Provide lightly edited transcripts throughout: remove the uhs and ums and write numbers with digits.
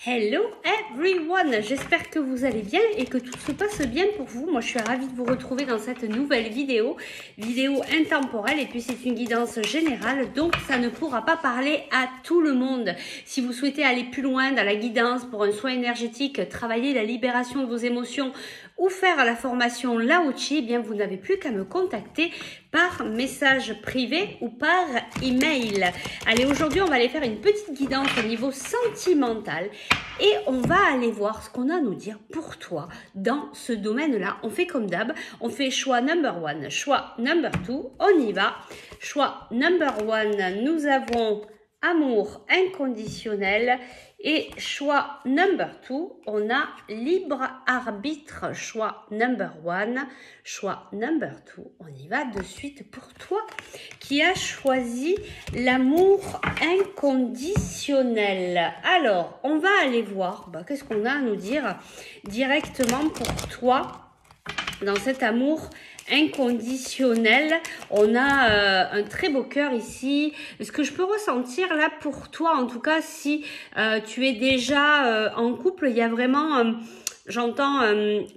Hello everyone, j'espère que vous allez bien et que tout se passe bien pour vous. Moi je suis ravie de vous retrouver dans cette nouvelle vidéo intemporelle, et puis c'est une guidance générale, donc ça ne pourra pas parler à tout le monde. Si vous souhaitez aller plus loin dans la guidance pour un soin énergétique, travailler la libération de vos émotions ou faire la formation Lao Chi, eh bien vous n'avez plus qu'à me contacter par message privé ou par email. Allez, aujourd'hui on va aller faire une petite guidance au niveau sentimental et on va aller voir ce qu'on a à nous dire pour toi dans ce domaine-là. On fait comme d'hab, on fait choix number one, choix number two, on y va. Choix number one, nous avons amour inconditionnel. Et choix number two, on a libre arbitre. Choix number one, choix number two. On y va de suite pour toi qui as choisi l'amour inconditionnel. Alors, on va aller voir qu'est-ce qu'on a à nous dire directement pour toi dans cet amour inconditionnel. On a un très beau cœur ici. Ce que je peux ressentir là pour toi, en tout cas si tu es déjà en couple, il y a vraiment j'entends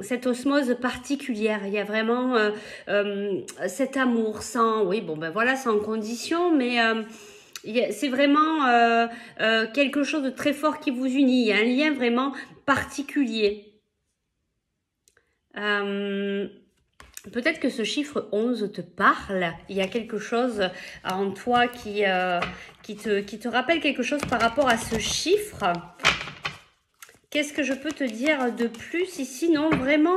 cette osmose particulière. Il y a vraiment cet amour sans, oui bon ben voilà, sans condition, mais c'est vraiment quelque chose de très fort qui vous unit. Il y a un lien vraiment particulier. Peut-être que ce chiffre 11 te parle. Il y a quelque chose en toi qui te rappelle quelque chose par rapport à ce chiffre. Qu'est-ce que je peux te dire de plus ici? Non, vraiment,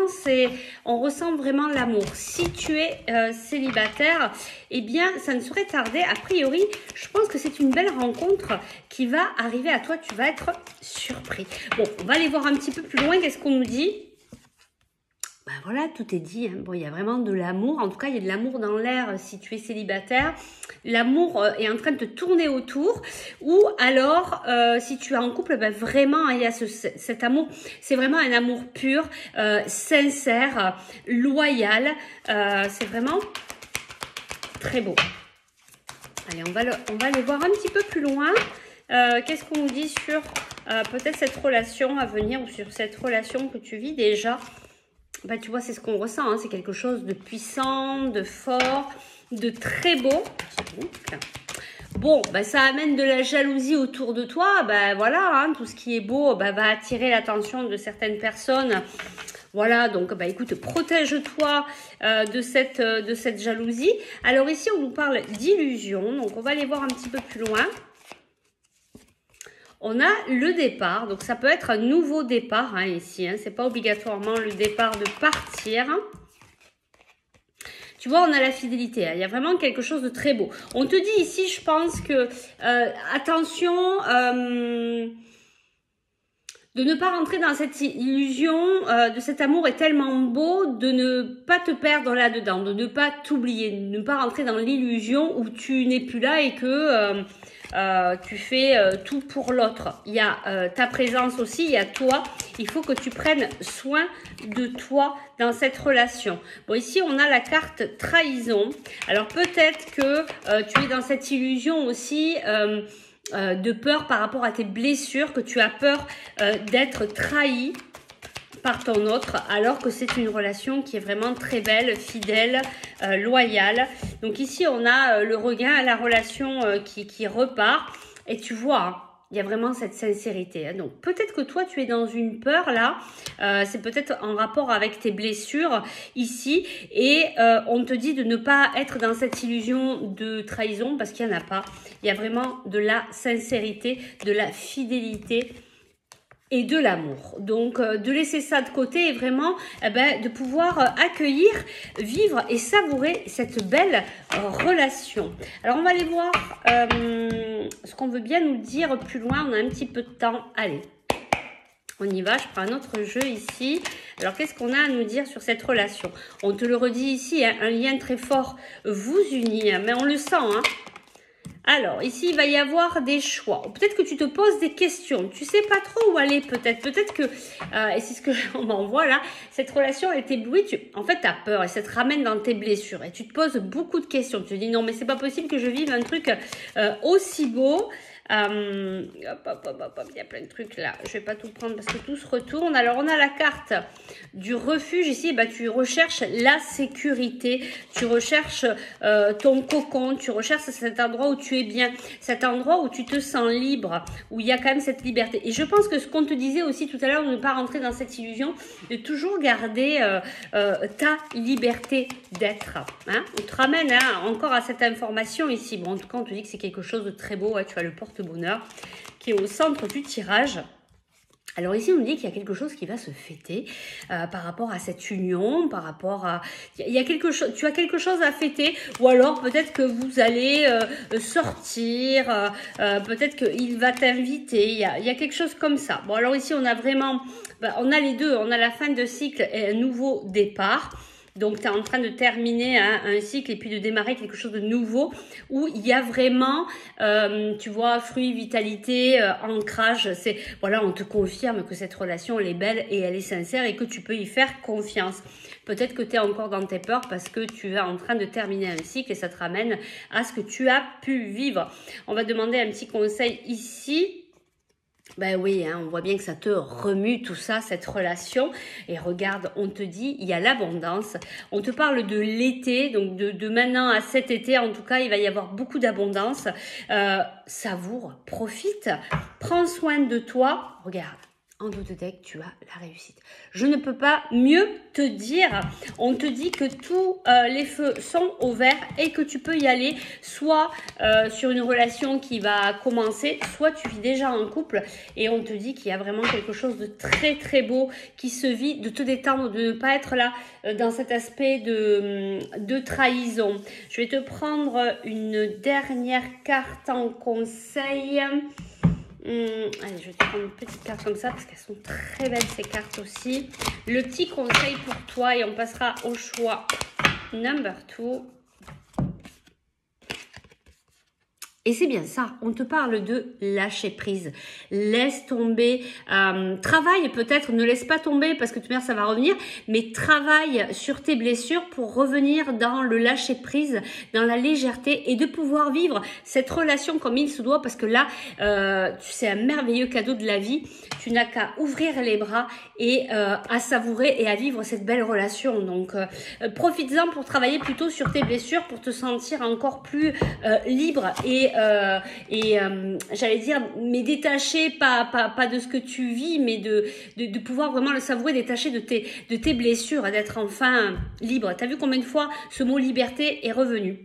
on ressent vraiment l'amour. Si tu es célibataire, eh bien, ça ne saurait tarder. A priori, je pense que c'est une belle rencontre qui va arriver à toi. Tu vas être surpris. Bon, on va aller voir un petit peu plus loin. Qu'est-ce qu'on nous dit? Ben voilà, tout est dit. Bon, il y a vraiment de l'amour. En tout cas, il y a de l'amour dans l'air si tu es célibataire. L'amour est en train de te tourner autour. Ou alors, si tu es en couple, ben vraiment, il y a cet amour. C'est vraiment un amour pur, sincère, loyal. C'est vraiment très beau. Allez, on va aller voir un petit peu plus loin. Qu'est-ce qu'on nous dit sur peut-être cette relation à venir ou sur cette relation que tu vis déjà? Ben, tu vois, c'est ce qu'on ressent, hein. C'est quelque chose de puissant, de fort, de très beau. Bon, ben, ça amène de la jalousie autour de toi. Ben voilà, hein, tout ce qui est beau va attirer l'attention de certaines personnes. Voilà, donc ben, écoute, protège-toi de cette jalousie. Alors ici, on nous parle d'illusion. Donc on va aller voir un petit peu plus loin. On a le départ, donc ça peut être un nouveau départ hein, ici, hein, c'est pas obligatoirement le départ de partir. Tu vois, on a la fidélité, hein, il y a vraiment quelque chose de très beau. On te dit ici, je pense que, attention, de ne pas rentrer dans cette illusion de cet amour est tellement beau, de ne pas te perdre là-dedans, de ne pas t'oublier, de ne pas rentrer dans l'illusion où tu n'es plus là et que tu fais tout pour l'autre. Il y a ta présence aussi, il y a toi. Il faut que tu prennes soin de toi dans cette relation. Bon, ici, on a la carte trahison. Alors, peut-être que tu es dans cette illusion aussi de peur par rapport à tes blessures, que tu as peur d'être trahi par ton autre, alors que c'est une relation qui est vraiment très belle, fidèle, loyale. Donc ici, on a le regain à la relation qui repart. Et tu vois, hein, il y a vraiment cette sincérité. Hein. Donc peut-être que toi, tu es dans une peur là. C'est peut-être en rapport avec tes blessures ici. Et on te dit de ne pas être dans cette illusion de trahison parce qu'il n'y en a pas. Il y a vraiment de la sincérité, de la fidélité et de l'amour. Donc de laisser ça de côté et vraiment de pouvoir accueillir, vivre et savourer cette belle relation. Alors on va aller voir ce qu'on veut bien nous dire plus loin. On a un petit peu de temps. Allez, on y va. Je prends un autre jeu ici. Alors qu'est-ce qu'on a à nous dire sur cette relation? On te le redit ici, hein, un lien très fort vous unit, hein, mais on le sent, hein. Alors, ici, il va y avoir des choix. Peut-être que tu te poses des questions. Tu sais pas trop où aller, peut-être. Peut-être que, et c'est ce que on m'envoie là, cette relation, elle t'éblouit. En fait, tu as peur et ça te ramène dans tes blessures. Et tu te poses beaucoup de questions. Tu te dis, non, mais c'est pas possible que je vive un truc aussi beau. Il y a plein de trucs là. Je vais pas tout prendre parce que tout se retourne. Alors, on a la carte du refuge ici. Bah, tu recherches la sécurité. Tu recherches ton cocon. Tu recherches cet endroit où tu es bien. Cet endroit où tu te sens libre. Où il y a quand même cette liberté. Et je pense que ce qu'on te disait aussi tout à l'heure, de ne pas rentrer dans cette illusion, de toujours garder ta liberté d'être. Hein, on te ramène encore à cette information ici. Bon, en tout cas, on te dit que c'est quelque chose de très beau. Ouais, tu as le porte-bonheur qui est au centre du tirage. Alors ici, on nous dit qu'il y a quelque chose qui va se fêter par rapport à cette union, par rapport à... Il y a quelque chose, tu as quelque chose à fêter, ou alors peut-être que vous allez sortir, peut-être qu'il va t'inviter, il y a quelque chose comme ça. Bon, alors ici, on a vraiment... on a les deux, on a la fin de cycle et un nouveau départ. Donc, tu es en train de terminer un cycle et puis de démarrer quelque chose de nouveau où il y a vraiment, tu vois, fruit, vitalité, ancrage. C'est, voilà, on te confirme que cette relation, elle est belle et elle est sincère et que tu peux y faire confiance. Peut-être que tu es encore dans tes peurs parce que tu es en train de terminer un cycle et ça te ramène à ce que tu as pu vivre. On va demander un petit conseil ici. Ben oui, hein, on voit bien que ça te remue tout ça, cette relation. Et regarde, on te dit, il y a l'abondance. On te parle de l'été, donc de maintenant à cet été, en tout cas, il va y avoir beaucoup d'abondance. Savoure, profite, prends soin de toi. Regarde, en doute deck, tu as la réussite. Je ne peux pas mieux te dire. On te dit que tous les feux sont au vert et que tu peux y aller soit sur une relation qui va commencer, soit tu vis déjà en couple et on te dit qu'il y a vraiment quelque chose de très très beau qui se vit, de te détendre, de ne pas être là dans cet aspect de trahison. Je vais te prendre une dernière carte en conseil. Allez, je vais te prendre une petite carte comme ça parce qu'elles sont très belles ces cartes aussi. Le petit conseil pour toi et on passera au choix number 2. Et c'est bien ça, on te parle de lâcher prise, laisse tomber, travaille peut-être, ne laisse pas tomber parce que tout de même ça va revenir, mais travaille sur tes blessures pour revenir dans le lâcher prise, dans la légèreté et de pouvoir vivre cette relation comme il se doit parce que là, c'est un merveilleux cadeau de la vie, tu n'as qu'à ouvrir les bras et à savourer et à vivre cette belle relation. Donc profites-en pour travailler plutôt sur tes blessures pour te sentir encore plus libre et j'allais dire, mais détaché, pas de ce que tu vis, mais de pouvoir vraiment le savourer, détaché de tes blessures, d'être enfin libre. T'as vu combien de fois ce mot liberté est revenu?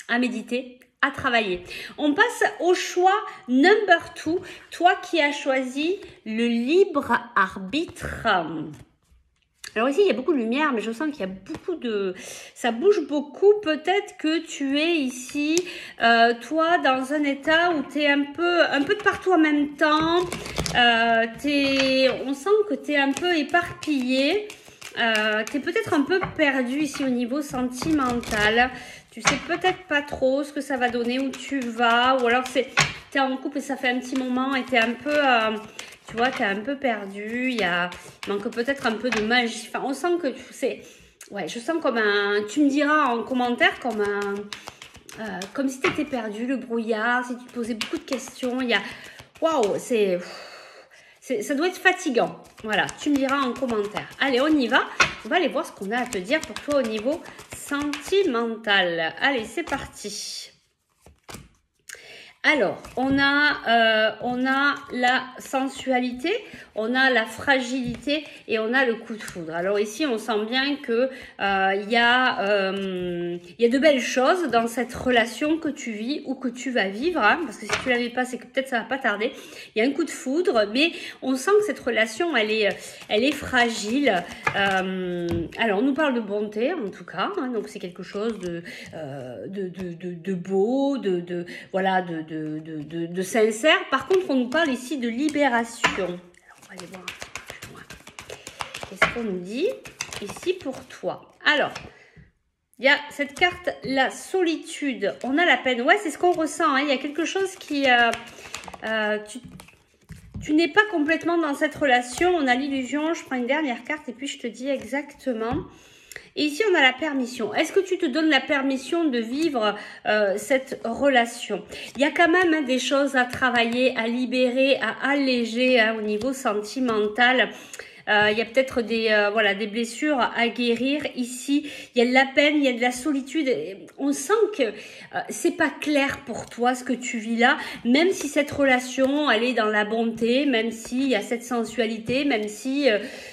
À méditer, à travailler. On passe au choix number 2. Toi qui as choisi le libre arbitre. Alors ici, il y a beaucoup de lumière, mais je sens qu'il y a beaucoup de... Ça bouge beaucoup. Peut-être que tu es ici, toi, dans un état où tu es un peu de partout en même temps. On sent que tu es un peu éparpillé. Tu es peut-être un peu perdu ici au niveau sentimental. Tu sais peut-être pas trop ce que ça va donner, où tu vas. Ou alors, tu es en couple et ça fait un petit moment et tu es un peu... tu vois, tu es un peu perdu, il manque peut-être un peu de magie. Enfin, on sent que c'est... Ouais, je sens comme un... Tu me diras en commentaire comme si tu étais perdu, le brouillard, si tu te posais beaucoup de questions. Il y a... Waouh, ça doit être fatigant. Voilà, tu me diras en commentaire. Allez, on y va. On va aller voir ce qu'on a à te dire pour toi au niveau sentimental. Allez, c'est parti. Alors, on a la sensualité, on a la fragilité et on a le coup de foudre. Alors ici, on sent bien que il y a de belles choses dans cette relation que tu vis ou que tu vas vivre, hein, parce que si tu la vis pas, c'est que peut-être ça va pas tarder. Il y a un coup de foudre, mais on sent que cette relation, elle est fragile. Alors, on nous parle de bonté, en tout cas, hein, donc c'est quelque chose de beau, voilà, de sincère. Par contre, on nous parle ici de libération. Alors, on va aller voir un petit peu plus loin. Qu'est-ce qu'on nous dit ici pour toi? Alors, il y a cette carte, la solitude. On a la peine. Ouais, c'est ce qu'on ressent. Hein. Il y a quelque chose qui... tu n'es pas complètement dans cette relation. On a l'illusion. Je prends une dernière carte et puis je te dis exactement. Et ici, on a la permission. Est-ce que tu te donnes la permission de vivre cette relation? Il y a quand même hein, des choses à travailler, à libérer, à alléger hein, au niveau sentimental. Il y a peut-être des voilà des blessures à guérir ici. Il y a de la peine, il y a de la solitude. On sent que c'est pas clair pour toi ce que tu vis là, même si cette relation elle est dans la bonté, même s'il y a cette sensualité, même si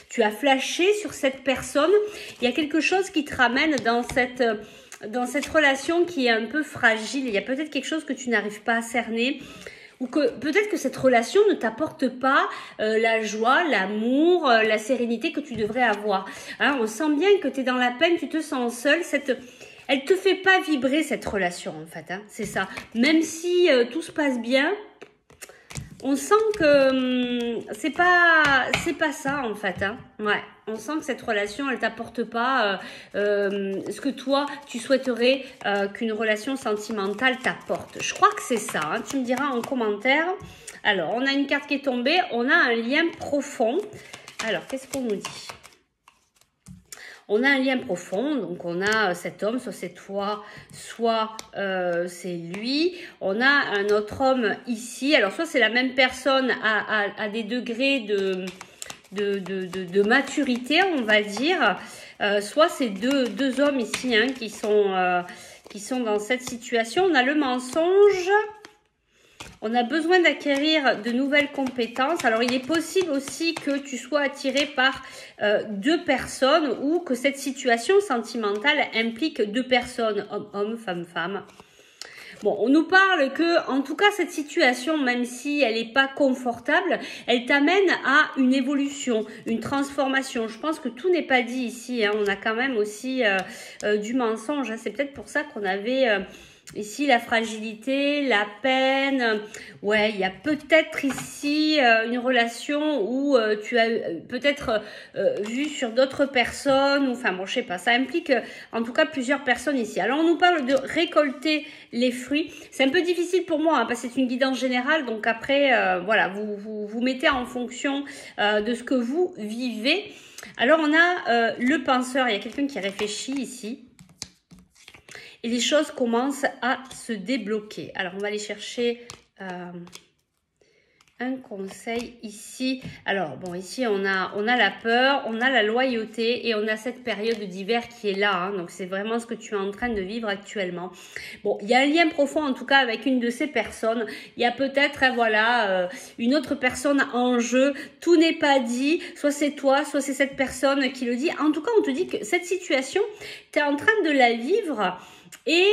tu as flashé sur cette personne, il y a quelque chose qui te ramène dans cette relation qui est un peu fragile. Il y a peut-être quelque chose que tu n'arrives pas à cerner. Ou que peut-être que cette relation ne t'apporte pas la joie, l'amour, la sérénité que tu devrais avoir. Hein, on sent bien que tu es dans la peine, tu te sens seule. Elle te fait pas vibrer cette relation en fait. Hein, c'est ça. Même si tout se passe bien, on sent que c'est pas ça en fait. Hein. Ouais, on sent que cette relation elle t'apporte pas ce que toi tu souhaiterais qu'une relation sentimentale t'apporte. Je crois que c'est ça. Hein. Tu me diras en commentaire. Alors, on a une carte qui est tombée. On a un lien profond. Alors, qu'est-ce qu'on nous dit? On a un lien profond, donc on a cet homme, soit c'est toi, soit c'est lui. On a un autre homme ici. Alors soit c'est la même personne à des degrés de maturité, on va dire. Soit c'est deux hommes ici hein, qui sont dans cette situation. On a le mensonge. On a besoin d'acquérir de nouvelles compétences. Alors, il est possible aussi que tu sois attiré par deux personnes ou que cette situation sentimentale implique deux personnes, homme, femme. Bon, on nous parle que, en tout cas, cette situation, même si elle n'est pas confortable, elle t'amène à une évolution, une transformation. Je pense que tout n'est pas dit ici. Hein. On a quand même aussi du mensonge. Hein. C'est peut-être pour ça qu'on avait... ici, la fragilité, la peine. Ouais, il y a peut-être ici une relation où tu as peut-être vu sur d'autres personnes. Ou, enfin, bon, je sais pas. Ça implique en tout cas plusieurs personnes ici. Alors, on nous parle de récolter les fruits. C'est un peu difficile pour moi hein, parce que c'est une guidance générale. Donc après, voilà, vous mettez en fonction de ce que vous vivez. Alors, on a le penseur. Il y a quelqu'un qui réfléchit ici. Et les choses commencent à se débloquer. Alors, on va aller chercher un conseil ici. Alors, bon, ici, on a la peur, on a la loyauté et on a cette période d'hiver qui est là. Hein, donc, c'est vraiment ce que tu es en train de vivre actuellement. Bon, il y a un lien profond, en tout cas, avec une de ces personnes. Il y a peut-être, hein, voilà, une autre personne en jeu. Tout n'est pas dit. Soit c'est toi, soit c'est cette personne qui le dit. En tout cas, on te dit que cette situation, tu es en train de la vivre. Et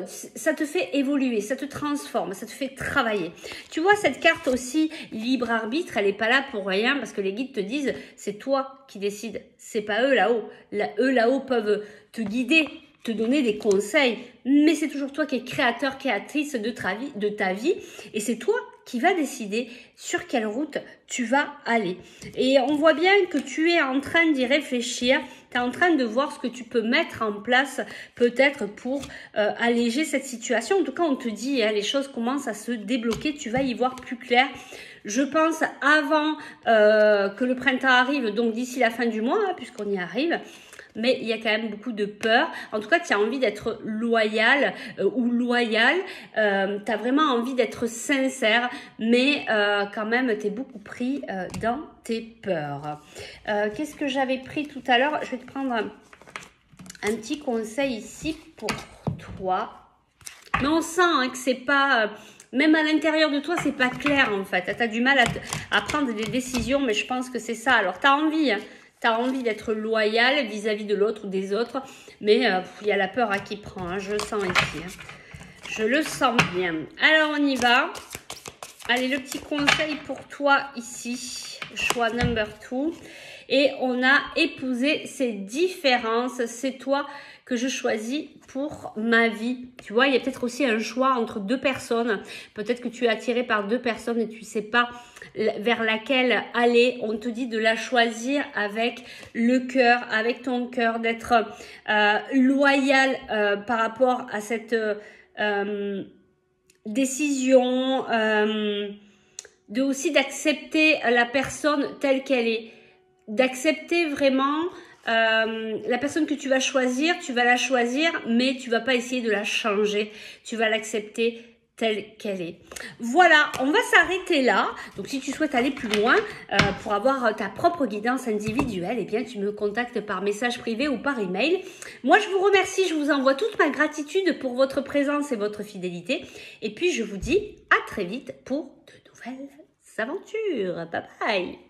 ça te fait évoluer, ça te transforme, ça te fait travailler. Tu vois, cette carte aussi, libre arbitre, elle n'est pas là pour rien parce que les guides te disent, c'est toi qui décides, c'est pas eux là-haut. Eux là-haut peuvent te guider, te donner des conseils, mais c'est toujours toi qui es créateur, créatrice de ta vie et c'est toi qui va décider sur quelle route tu vas aller. Et on voit bien que tu es en train d'y réfléchir, tu es en train de voir ce que tu peux mettre en place peut-être pour alléger cette situation. En tout cas, on te dit, hein, les choses commencent à se débloquer, tu vas y voir plus clair. Je pense avant que le printemps arrive, donc d'ici la fin du mois, hein, puisqu'on y arrive. Mais il y a quand même beaucoup de peur. En tout cas, tu as envie d'être loyal ou loyal. Tu as vraiment envie d'être sincère, mais quand même, tu es beaucoup pris dans tes peurs. Qu'est-ce que j'avais pris tout à l'heure? Je vais te prendre un petit conseil ici pour toi. Mais on sent hein, que c'est pas... même à l'intérieur de toi, c'est pas clair en fait. Tu as du mal à prendre des décisions, mais je pense que c'est ça. Alors, tu as envie... Hein, tu as envie d'être loyal vis-à-vis de l'autre ou des autres, mais il y a la peur à qui prend, hein, je le sens ici. Hein. Je le sens bien. Alors, on y va. Allez, le petit conseil pour toi ici, choix number 2. Et on a épousé ces différences. C'est toi que je choisis pour ma vie. Tu vois, il y a peut-être aussi un choix entre deux personnes. Peut-être que tu es attiré par deux personnes et tu ne sais pas vers laquelle aller. On te dit de la choisir avec le cœur, avec ton cœur, d'être loyal par rapport à cette décision, de aussi d'accepter la personne telle qu'elle est. D'accepter vraiment la personne que tu vas la choisir, mais tu vas pas essayer de la changer. Tu vas l'accepter telle qu'elle est. Voilà, on va s'arrêter là. Donc, si tu souhaites aller plus loin pour avoir ta propre guidance individuelle, eh bien, tu me contactes par message privé ou par email. Moi, je vous remercie. Je vous envoie toute ma gratitude pour votre présence et votre fidélité. Et puis, je vous dis à très vite pour de nouvelles aventures. Bye bye.